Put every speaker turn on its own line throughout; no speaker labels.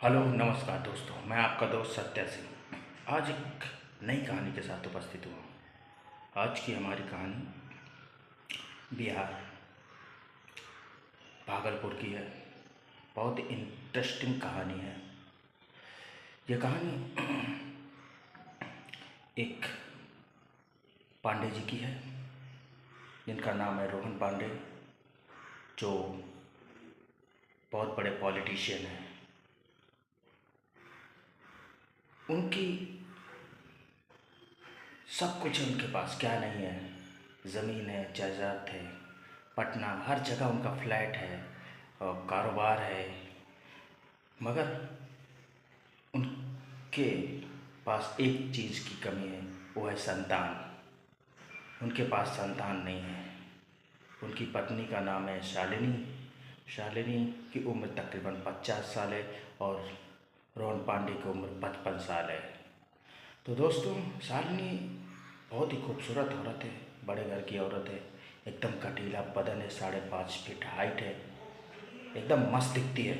Hello नमस्कार दोस्तों, मैं आपका दोस्त सत्या सिंह आज एक नई कहानी के साथ उपस्थित हुआ। आज की हमारी कहानी बिहार भागलपुर की है। बहुत इंटरेस्टिंग कहानी है। ये कहानी एक पांडे जी की है जिनका नाम है रोहन पांडे, जो बहुत बड़े पॉलिटिशियन हैं। उनकी सब कुछ है उनके पास, क्या नहीं है। ज़मीन है, जायदाद है, पटना हर जगह उनका फ्लैट है और कारोबार है। मगर उनके पास एक चीज़ की कमी है, वो है संतान। उनके पास संतान नहीं है। उनकी पत्नी का नाम है शालिनी। शालिनी की उम्र तकरीबन 50 साल है और रोहन पांडे की उम्र 55 साल है। तो दोस्तों, शालिनी बहुत ही खूबसूरत औरत है, बड़े घर की औरत है। एकदम कटीला बदन है, 5.5 फीट हाइट है, एकदम मस्त दिखती है।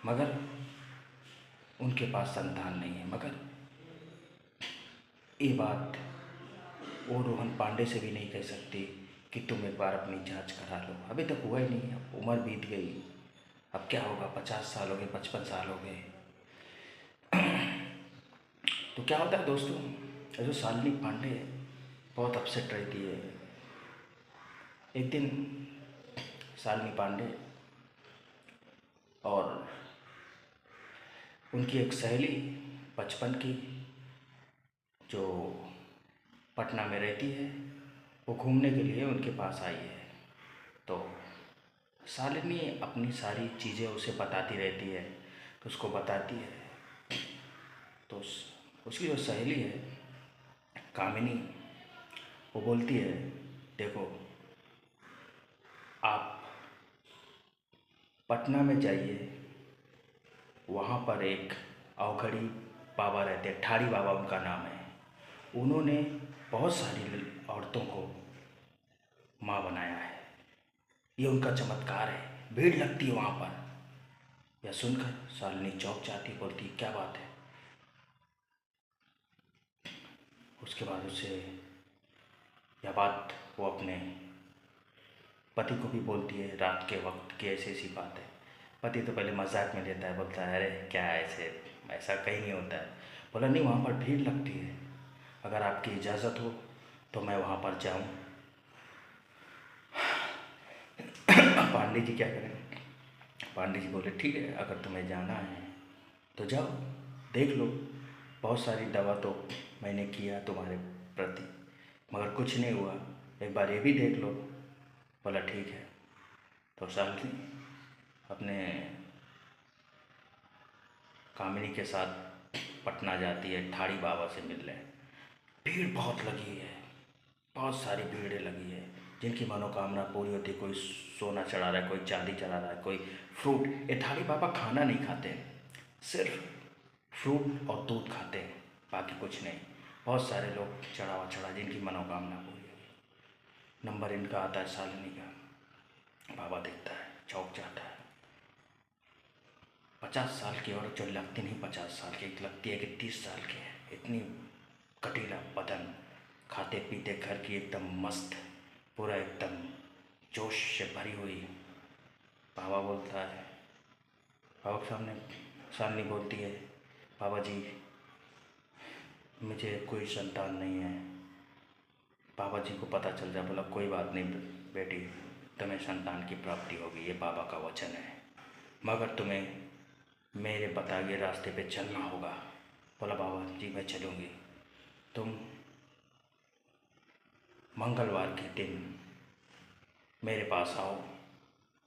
मगर उनके पास संतान नहीं है। मगर ये बात वो रोहन पांडे से भी नहीं कह सकती कि तुम एक बार अपनी जांच करा लो। अभी तक हुआ ही नहीं, अब उम्र बीत गई। अब क्या होगा, 50 साल हो गए, 55 साल हो गए। तो क्या होता है दोस्तों, जो शालिनी पांडे बहुत अपसेट रहती है। एक दिन शालिनी पांडे और उनकी एक सहेली बचपन की, जो पटना में रहती है, वो घूमने के लिए उनके पास आई है। तो शालिनी अपनी सारी चीज़ें उसे बताती रहती है, तो उसको बताती है। तो उसकी जो सहेली है कामिनी, वो बोलती है, देखो आप पटना में जाइए, वहाँ पर एक अवघड़ी बाबा रहते हैं, ठाड़ी बाबा उनका नाम है। उन्होंने बहुत सारी औरतों को माँ बनाया है। ये उनका चमत्कार है, भीड़ लगती है वहाँ पर। यह सुनकर शालिनी चौंक जाती, बोलती क्या बात है। उसके बाद उसे यह बात वो अपने पति को भी बोलती है रात के वक्त की ऐसी ऐसी बात है। पति तो पहले मजाक में लेता है, बोलता है अरे क्या है, ऐसे ऐसा कहीं नहीं होता है। बोला नहीं, वहाँ पर भीड़ लगती है, अगर आपकी इजाज़त हो तो मैं वहाँ पर जाऊँ। पांडे जी क्या करें। पांडे जी बोले ठीक है, अगर तुम्हें जाना है तो जाओ, देख लो। बहुत सारी दवा तो मैंने किया तुम्हारे प्रति, मगर कुछ नहीं हुआ, एक बार ये भी देख लो। बोला ठीक है। तो शालिनी अपने कामिनी के साथ पटना जाती है ठाड़ी बाबा से मिलने। भीड़ बहुत लगी है, बहुत सारी भीड़ लगी है। जिनकी मनोकामना पूरी होती है, कोई सोना चढ़ा रहा है, कोई चांदी चढ़ा रहा है, कोई फ्रूट। ये ठाड़ी बाबा खाना नहीं खाते हैं, सिर्फ फ्रूट और दूध खाते हैं, बाकी कुछ नहीं। बहुत सारे लोग चढ़ावा चढ़ा जिनकी मनोकामना पूरी हुई। नंबर इनका आता है शालिनी का। बाबा देखता है, चौंक जाता है। 50 साल की औरत जो लगती नहीं 50 साल की, लगती है कि 30 साल की है। इतनी कटीला बदन, खाते पीते घर की, एकदम मस्त, पूरा एकदम जोश से भरी हुई। बाबा बोलता है, बाबा के सामने शालिनी बोलती है, बाबा जी मुझे कोई संतान नहीं है। बाबा जी को पता चल जाए। बोला कोई बात नहीं बेटी, तुम्हें संतान की प्राप्ति होगी, ये बाबा का वचन है, मगर तुम्हें मेरे बताए गए रास्ते पे चलना होगा। बोला बाबा जी मैं चलूँगी। तुम मंगलवार के दिन मेरे पास आओ,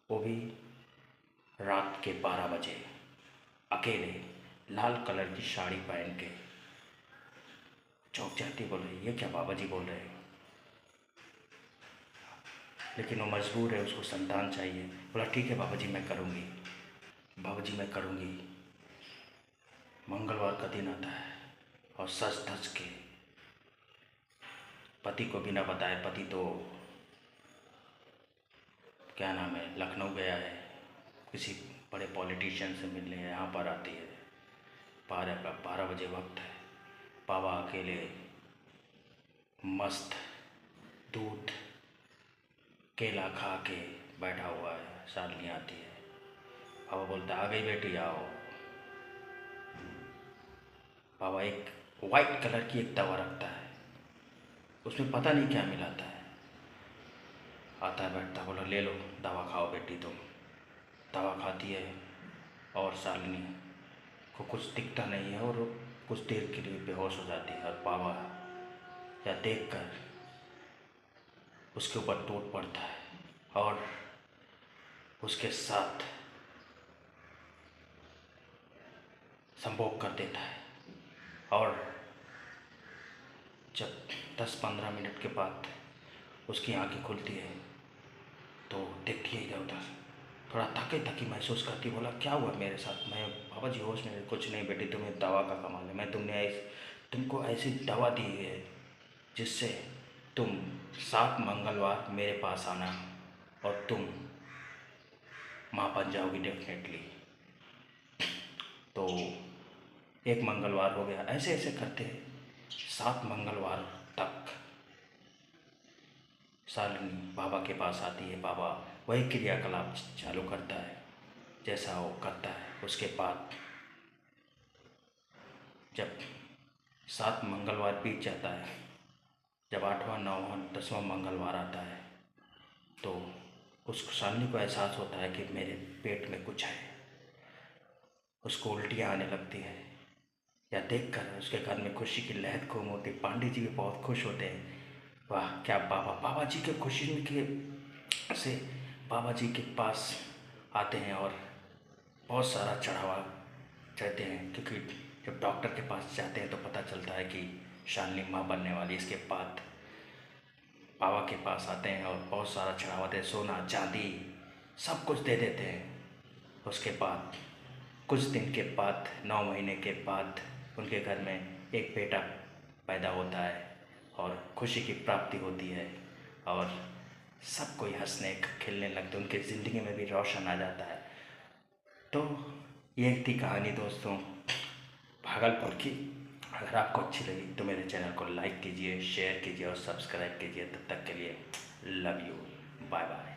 वो भी रात के 12 बजे, अकेले, लाल कलर की साड़ी पहन के। चौंक जाती, बोले ये क्या बाबा जी बोल रहे हैं। लेकिन वो मजबूर है, उसको संतान चाहिए। बोला ठीक है बाबा जी मैं करूँगी, बाबा जी मैं करूँगी। मंगलवार का दिन आता है और सच धज के पति को बिना बताए, पति तो क्या नाम है, लखनऊ गया है किसी बड़े पॉलिटिशियन से मिलने यहाँ पर आती है। 12 बजे वक्त है। बाबा अकेले मस्त दूध केला खा के बैठा हुआ है। शालिनी आती है। बाबा बोलता आ गई बेटी आओ। बाबा एक वाइट कलर की एक दवा रखता है, उसमें पता नहीं क्या मिलाता है। आता है बैठता, बोला ले लो दवा खाओ बेटी तुम। दवा खाती है और शालिनी को कुछ दिखता नहीं है और कुछ देर के लिए बेहोश हो जाती है। और बाबा यह देखकर उसके ऊपर टूट पड़ता है और उसके साथ संभोग कर देता है। और जब 10-15 मिनट के बाद उसकी आंखें खुलती है तो देखती है इधर उधर, थोड़ा थकी थकी महसूस करती। बोला क्या हुआ मेरे साथ? मैं बाबा जी होश में? कुछ नहीं बेटी, तुम्हें दवा का कमाल है। मैं तुमको ऐसी दवा दी है जिससे तुम 7 मंगलवार मेरे पास आना और तुम माँ बन जाओगी डेफिनेटली। तो एक मंगलवार हो गया। ऐसे ऐसे करते 7 मंगलवार तक शालिनी बाबा के पास आती है। बाबा वही क्रियाकलाप चालू करता है जैसा वो करता है। उसके बाद जब 7 मंगलवार बीत जाता है, जब 8वां 9वां 10वां मंगलवार आता है तो उस शालिनी को एहसास होता है कि मेरे पेट में कुछ है। उसको उल्टियाँ आने लगती है। या देखकर उसके घर में खुशी की लहर घूम होती। पांडे जी भी बहुत खुश होते हैं। वाह क्या बाबा जी के खुशी के से बाबा जी के पास आते हैं और बहुत सारा चढ़ावा चढ़ते हैं, क्योंकि जब डॉक्टर के पास जाते हैं तो पता चलता है कि शालिनी माँ बनने वाली। इसके बाद बाबा के पास आते हैं और बहुत सारा चढ़ावा देते, सोना चांदी सब कुछ दे देते हैं। उसके बाद कुछ दिन के बाद 9 महीने के बाद उनके घर में एक बेटा पैदा होता है और खुशी की प्राप्ति होती है और सब कोई हंसने खेलने लगते, उनकी ज़िंदगी में भी रोशन आ जाता है। तो ये थी कहानी दोस्तों भागलपुर की। अगर आपको अच्छी लगी तो मेरे चैनल को लाइक कीजिए, शेयर कीजिए और सब्सक्राइब कीजिए। तब तक के लिए लव यू, बाय बाय।